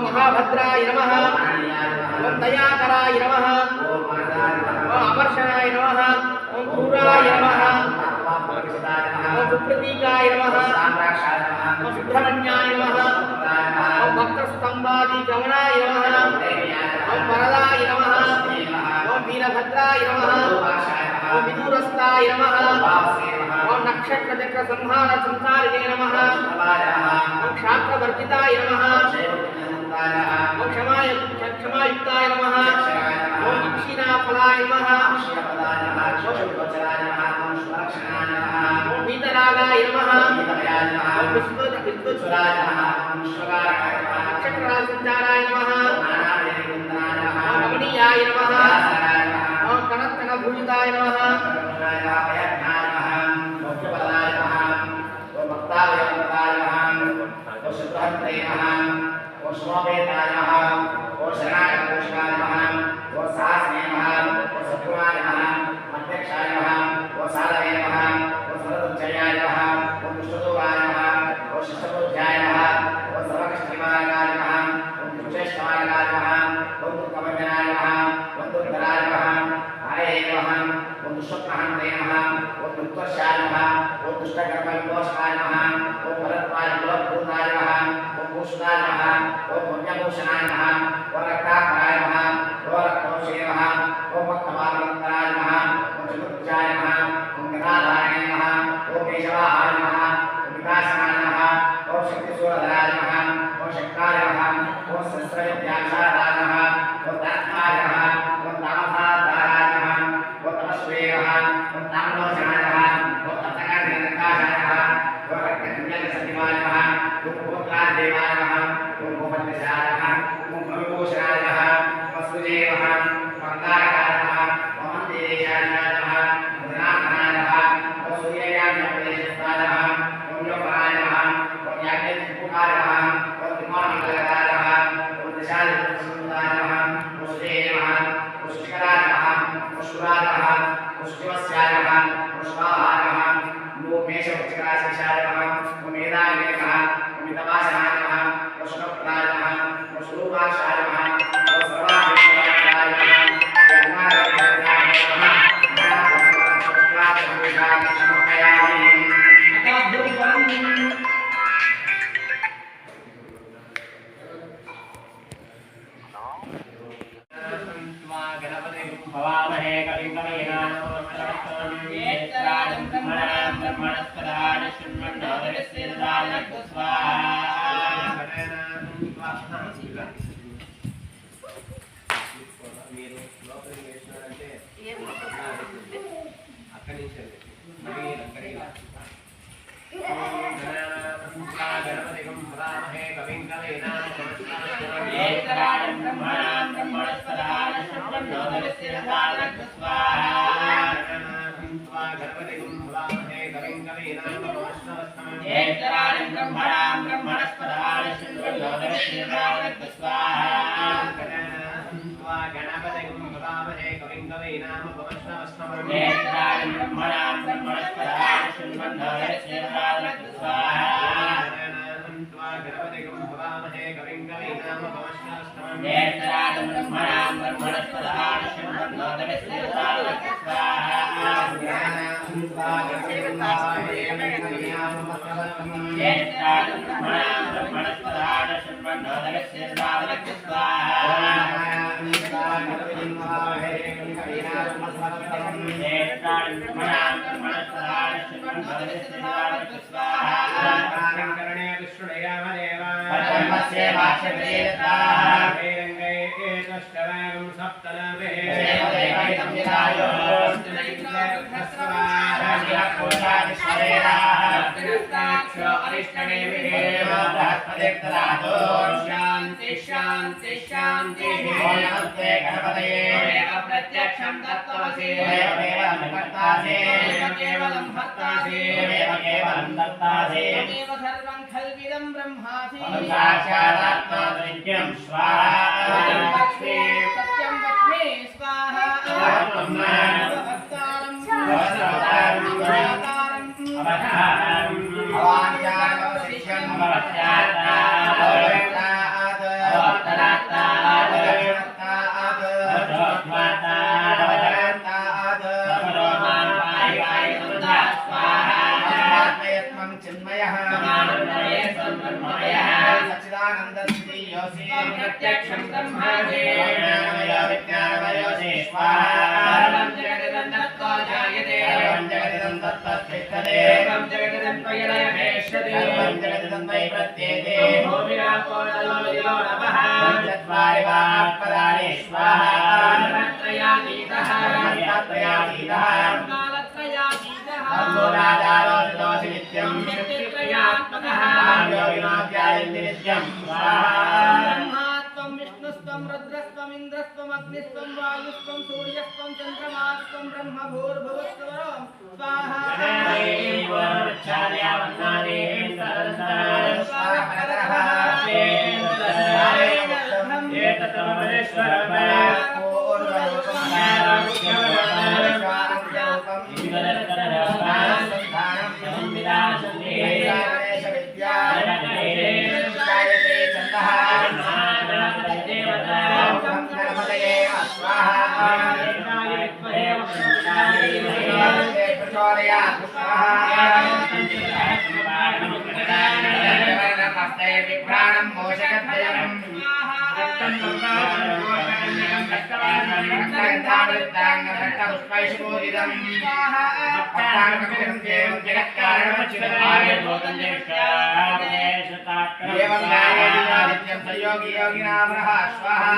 महाभद्राय नमः ओम दयाकराय नमः ओम अमर्षणाय नमः ओम क्रूराय नमः ओम सुप्रतीकाय नमः ओम सुब्रह्मण्याय नमः ओम भक्तस्तंभादिगमनाय नमः ओम वरदाय नमः ओम वीरभद्राय नमः ओम विदूरस्थाय नमः ओम नक्षत्रचक्र संहार संसारिणे नमः ओम क्षात्रवर्जिताय नमः ओम क्षमायुक्ताय नमः ओम अक्षिणाफलाय नमः ओम वीतरागाय नमः ओम विश्वचराय नमः नक्षत्रराजसंचाराय नमः ओम रमणीयाय नमः ओम कनकनभूषिताय नमः शांति शांति शांति नमस्ते गणपतये प्रत्यक्षं तत्त्वमसि केवलं भक्तासि केवलं दत्तासि सर्वं खल्विदं ब्रह्मासि साक्षादात्मा नित्यं स्वाहा सत्यं वक्मे स्वाहा भक्तारं अवतारं ब्रह्मानन्दस्त्रियोऽसि प्रत्यक्षं ब्रह्मासि विज्ञानमयोऽसि स्वाहा सर्वं जगदिदं तत्त्वा जायते सर्वं जगदिदं तत्त्वस्तिष्ठते सर्वं जगदिदं त्वयलयमेष्यति सर्वं जगदिदं त्वयि प्रत्येते भूमिरापोर्णलोलिलो नमः चत्वारि वाक्पदानि स्वाहा त्रयातीतः त्रयातीतः कालत्रयातीतः मूलाधारोऽसि नित्यं शक्तित्रयात्मकः योगिनोऽध्यायन्ति नित्यं स्वाहा ब्रह्मात्वं विष्णुस्त्वं रुद्रस्त्वं इन्द्रस्त्वं अग्निस्त्वं वायुस्त्वं सूर्यस्त्वं चन्द्रमास्त्वं ब्रह्मभूर्भुवस्वरं स्वाहा विभ्राणं मोषकद्वयम् योगी योगिनामः स्वाहा